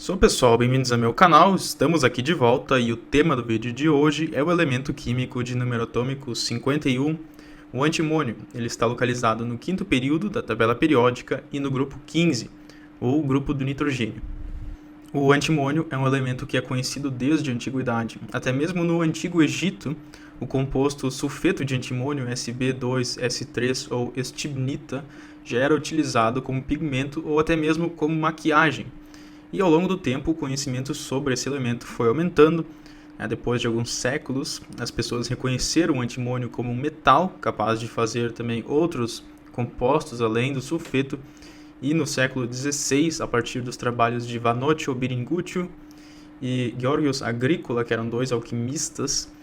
Sou pessoal, bem-vindos ao meu canal, estamos aqui de volta e o tema do vídeo de hoje é o elemento químico de número atômico 51, o antimônio. Ele está localizado no quinto período da tabela periódica e no grupo 15, ou grupo do nitrogênio. O antimônio é um elemento que é conhecido desde a antiguidade. Até mesmo no Antigo Egito, o composto sulfeto de antimônio Sb2S3 ou stibnita já era utilizado como pigmento ou até mesmo como maquiagem. E ao longo do tempo, o conhecimento sobre esse elemento foi aumentando. Depois de alguns séculos, as pessoas reconheceram o antimônio como um metal capaz de fazer também outros compostos além do sulfeto. E no século XVI, a partir dos trabalhos de Vannoccio Biringuccio e Georgios Agricola, que eram dois alquimistas,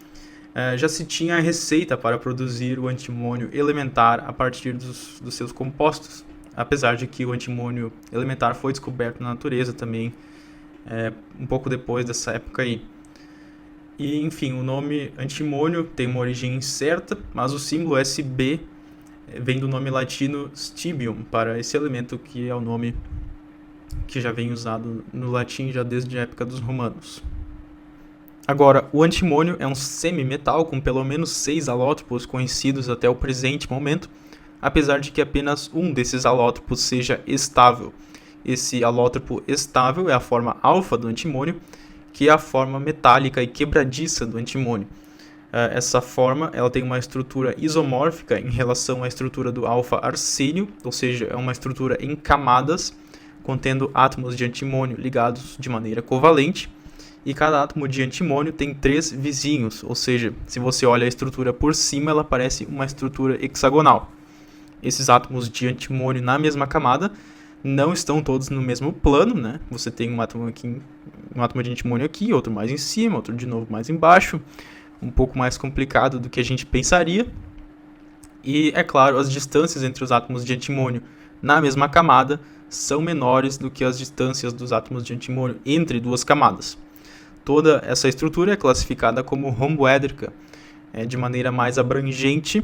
já se tinha a receita para produzir o antimônio elementar a partir dos seus compostos. Apesar de que o antimônio elementar foi descoberto na natureza também um pouco depois dessa época aí. E, enfim, o nome antimônio tem uma origem incerta, mas o símbolo Sb vem do nome latino stibium, para esse elemento que é o nome que já vem usado no latim já desde a época dos romanos. Agora, o antimônio é um semimetal com pelo menos 6 alótropos conhecidos até o presente momento, apesar de que apenas um desses alótropos seja estável. Esse alótropo estável é a forma alfa do antimônio, que é a forma metálica e quebradiça do antimônio. Essa forma ela tem uma estrutura isomórfica em relação à estrutura do alfa-arsênio, ou seja, é uma estrutura em camadas, contendo átomos de antimônio ligados de maneira covalente, e cada átomo de antimônio tem 3 vizinhos, ou seja, se você olha a estrutura por cima, ela parece uma estrutura hexagonal. Esses átomos de antimônio na mesma camada não estão todos no mesmo plano, né? Você tem um átomo de antimônio aqui, outro mais em cima, outro de novo mais embaixo, um pouco mais complicado do que a gente pensaria. E, é claro, as distâncias entre os átomos de antimônio na mesma camada são menores do que as distâncias dos átomos de antimônio entre duas camadas. Toda essa estrutura é classificada como romboédrica, de maneira mais abrangente.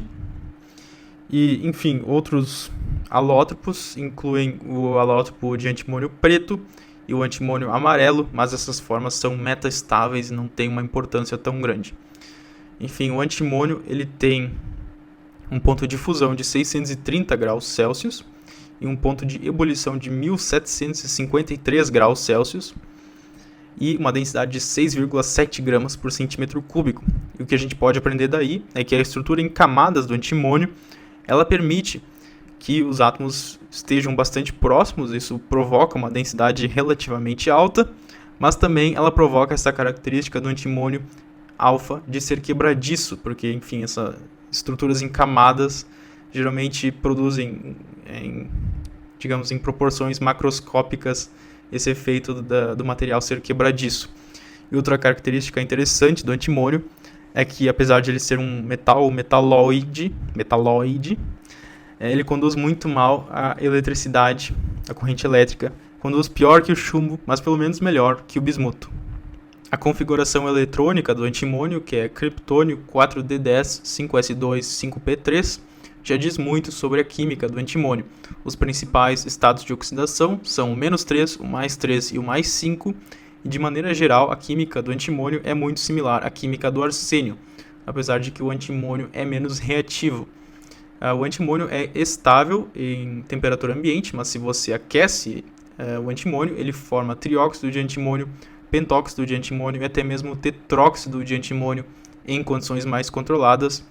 E, enfim, outros alótropos incluem o alótropo de antimônio preto e o antimônio amarelo, mas essas formas são metaestáveis e não têm uma importância tão grande. Enfim, o antimônio ele tem um ponto de fusão de 630 graus Celsius e um ponto de ebulição de 1753 graus Celsius e uma densidade de 6,7 gramas por centímetro cúbico. E o que a gente pode aprender daí é que a estrutura em camadas do antimônio ela permite que os átomos estejam bastante próximos, isso provoca uma densidade relativamente alta, mas também ela provoca essa característica do antimônio alfa de ser quebradiço, porque, enfim, essas estruturas em camadas geralmente produzem, digamos, em proporções macroscópicas esse efeito do material ser quebradiço. E outra característica interessante do antimônio é que, apesar de ele ser um metal metalloide, ele conduz muito mal a eletricidade, a corrente elétrica. Conduz pior que o chumbo, mas pelo menos melhor que o bismuto. A configuração eletrônica do antimônio, que é criptônio 4D10 5S2 5P3, já diz muito sobre a química do antimônio. Os principais estados de oxidação são o -3, o +3 e o +5, e de maneira geral a química do antimônio é muito similar à química do arsênio, apesar de que o antimônio é menos reativo. O antimônio é estável em temperatura ambiente, mas se você aquece o antimônio, ele forma trióxido de antimônio, pentóxido de antimônio e até mesmo tetróxido de antimônio em condições mais controladas.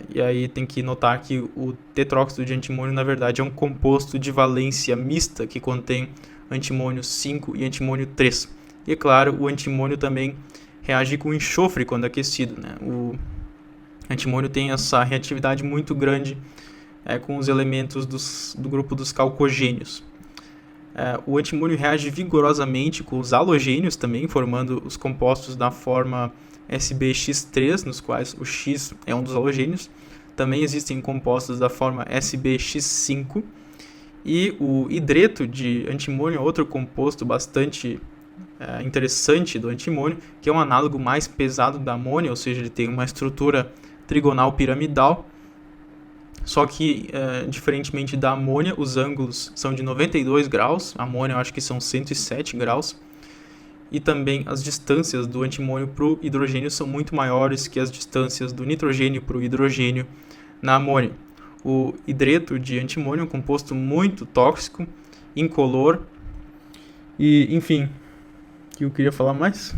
E aí tem que notar que o tetróxido de antimônio na verdade é um composto de valência mista que contém antimônio 5 e antimônio 3. E é claro, o antimônio também reage com enxofre quando aquecido, né? O antimônio tem essa reatividade muito grande com os elementos do grupo dos calcogênios. O antimônio reage vigorosamente com os halogênios também, formando os compostos da forma SbX3, nos quais o X é um dos halogênios. Também existem compostos da forma SbX5. E o hidreto de antimônio é outro composto bastante interessante do antimônio, que é um análogo mais pesado da amônia, ou seja, ele tem uma estrutura trigonal piramidal. Só que, diferentemente da amônia, os ângulos são de 92 graus, a amônia eu acho que são 107 graus, e também as distâncias do antimônio para o hidrogênio são muito maiores que as distâncias do nitrogênio para o hidrogênio na amônia. O hidreto de antimônio é um composto muito tóxico, incolor, e enfim, o que eu queria falar mais?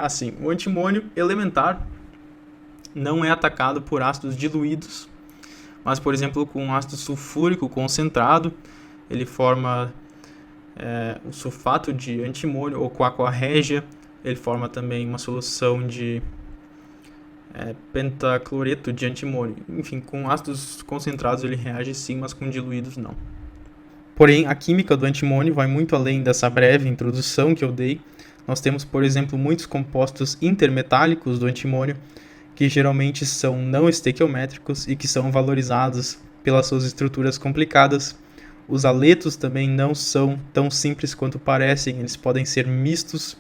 Sim, o antimônio elementar não é atacado por ácidos diluídos, mas, por exemplo, com ácido sulfúrico concentrado, ele forma o sulfato de antimônio, ou com aqua regia, ele forma também uma solução de pentacloreto de antimônio. Enfim, com ácidos concentrados ele reage sim, mas com diluídos não. Porém, a química do antimônio vai muito além dessa breve introdução que eu dei. Nós temos, por exemplo, muitos compostos intermetálicos do antimônio, que geralmente são não estequiométricos e que são valorizados pelas suas estruturas complicadas. Os aletos também não são tão simples quanto parecem, eles podem ser mistos,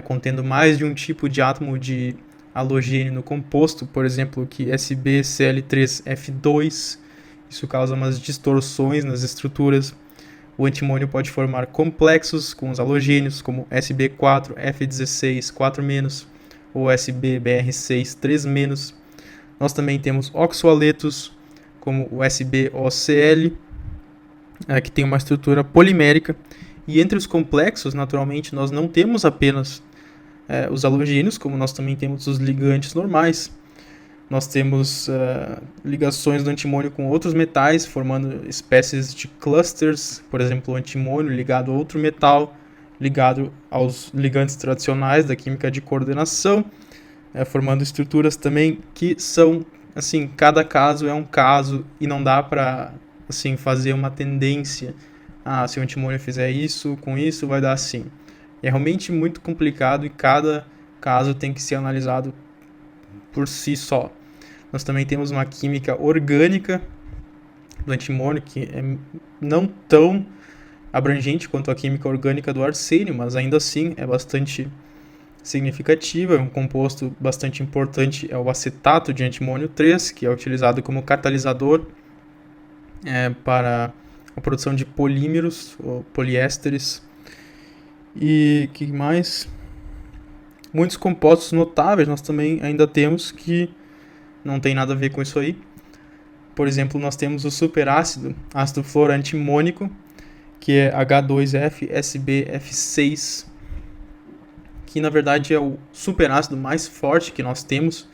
contendo mais de um tipo de átomo de halogênio no composto, por exemplo, que SbCl3F2, isso causa umas distorções nas estruturas. O antimônio pode formar complexos com os halogênios, como Sb4F16 4-, ou SbBr6 3-. Nós também temos oxoaletos, como o SbOCl, que tem uma estrutura polimérica. E entre os complexos, naturalmente, nós não temos apenas os halogênios, como nós também temos os ligantes normais. Nós temos ligações do antimônio com outros metais, formando espécies de clusters, por exemplo, o antimônio ligado a outro metal, ligado aos ligantes tradicionais da química de coordenação, formando estruturas também que são, assim, cada caso é um caso e não dá para assim, fazer uma tendência. Se o antimônio fizer isso, com isso vai dar assim. É realmente muito complicado e cada caso tem que ser analisado por si só. Nós também temos uma química orgânica do antimônio, que é não tão abrangente quanto a química orgânica do arsênio, mas ainda assim é bastante significativa. Um composto bastante importante é o acetato de antimônio 3, que é utilizado como catalisador para a produção de polímeros ou poliésteres. E que mais? Muitos compostos notáveis nós também ainda temos que não tem nada a ver com isso aí. Por exemplo, nós temos o superácido, ácido fluorantimônico, que é H2FSbF6, que na verdade é o superácido mais forte que nós temos.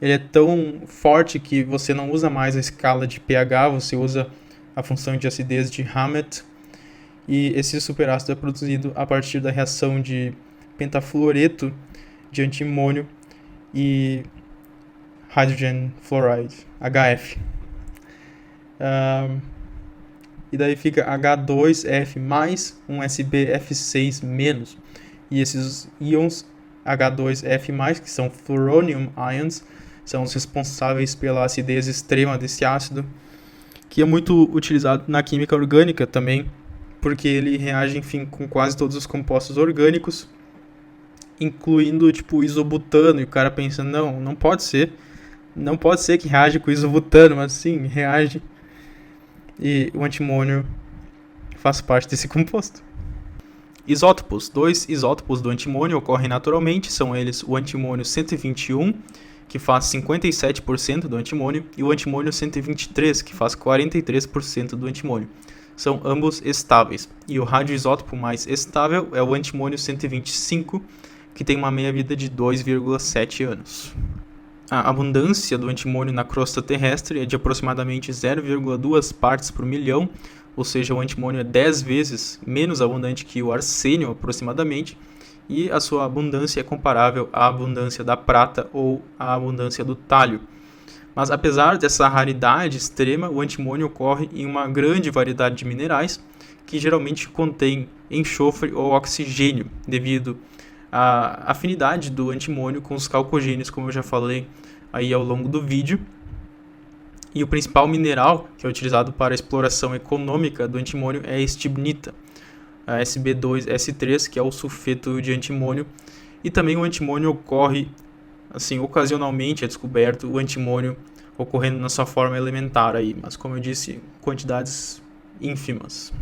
Ele é tão forte que você não usa mais a escala de pH, você usa a função de acidez de Hammett. E esse superácido é produzido a partir da reação de pentafluoreto de antimônio e hydrogen fluoride, HF. E daí fica H2F mais um SbF6-. E esses íons H2F+, que são fluoronium ions, são os responsáveis pela acidez extrema desse ácido, que é muito utilizado na química orgânica também, porque ele reage, enfim, com quase todos os compostos orgânicos, incluindo, tipo, isobutano, e o cara pensa, não pode ser que reage com isobutano, mas sim, reage, e o antimônio faz parte desse composto. Isótopos. 2 isótopos do antimônio ocorrem naturalmente, são eles o antimônio 121, que faz 57% do antimônio, e o antimônio 123, que faz 43% do antimônio. São ambos estáveis. E o radioisótopo mais estável é o antimônio 125, que tem uma meia-vida de 2,7 anos. A abundância do antimônio na crosta terrestre é de aproximadamente 0,2 partes por milhão, ou seja, o antimônio é 10 vezes menos abundante que o arsênio aproximadamente, e a sua abundância é comparável à abundância da prata ou à abundância do tálio. Mas apesar dessa raridade extrema, o antimônio ocorre em uma grande variedade de minerais que geralmente contêm enxofre ou oxigênio, devido à afinidade do antimônio com os calcogênios, como eu já falei aí ao longo do vídeo. E o principal mineral que é utilizado para a exploração econômica do antimônio é a estibnita, a Sb2S3, que é o sulfeto de antimônio. E também o antimônio ocorre, assim, ocasionalmente é descoberto o antimônio ocorrendo na sua forma elementar aí, mas como eu disse, quantidades ínfimas.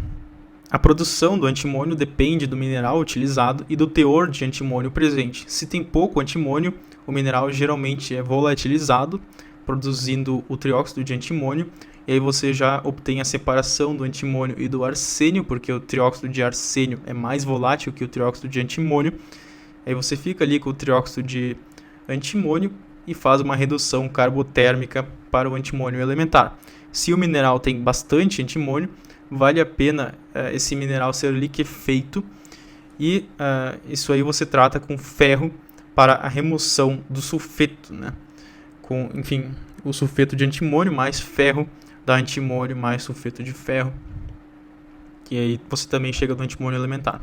A produção do antimônio depende do mineral utilizado e do teor de antimônio presente. Se tem pouco antimônio, o mineral geralmente é volatilizado, produzindo o trióxido de antimônio, e aí você já obtém a separação do antimônio e do arsênio, porque o trióxido de arsênio é mais volátil que o trióxido de antimônio. Aí você fica ali com o trióxido de antimônio e faz uma redução carbotérmica para o antimônio elementar. Se o mineral tem bastante antimônio, vale a pena esse mineral ser liquefeito e isso aí você trata com ferro para a remoção do sulfeto, né? Enfim, o sulfeto de antimônio mais ferro dá antimônio mais sulfeto de ferro, e aí você também chega no antimônio elementar.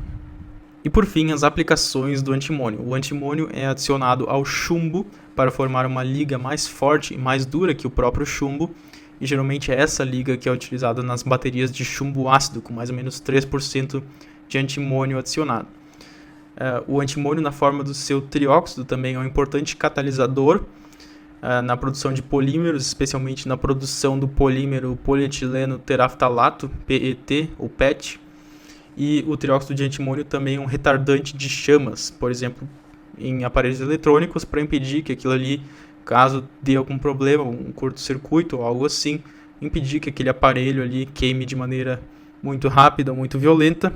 E por fim, as aplicações do antimônio. O antimônio é adicionado ao chumbo para formar uma liga mais forte e mais dura que o próprio chumbo, e geralmente é essa liga que é utilizada nas baterias de chumbo ácido, com mais ou menos 3% de antimônio adicionado. O antimônio, na forma do seu trióxido, também é um importante catalisador na produção de polímeros, especialmente na produção do polímero polietileno teraftalato, PET ou PET. E o trióxido de antimônio também é um retardante de chamas, por exemplo, em aparelhos eletrônicos, para impedir que aquilo ali, caso dê algum problema, um curto-circuito ou algo assim, impedir que aquele aparelho ali queime de maneira muito rápida, muito violenta.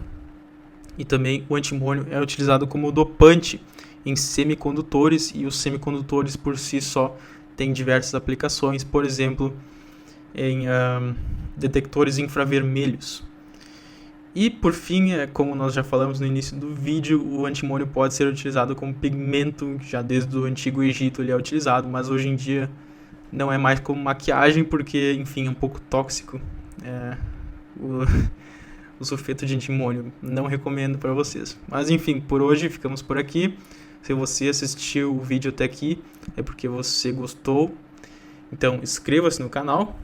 E também o antimônio é utilizado como dopante em semicondutores, e os semicondutores por si só têm diversas aplicações, por exemplo, em detectores infravermelhos. E por fim, como nós já falamos no início do vídeo, o antimônio pode ser utilizado como pigmento, já desde o Antigo Egito ele é utilizado, mas hoje em dia não é mais como maquiagem, porque, enfim, é um pouco tóxico. O sulfeto de antimônio, não recomendo para vocês. Mas enfim, por hoje ficamos por aqui. Se você assistiu o vídeo até aqui, é porque você gostou. Então inscreva-se no canal.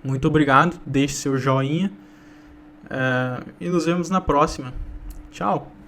Muito obrigado, deixe seu joinha. E nos vemos na próxima. Tchau!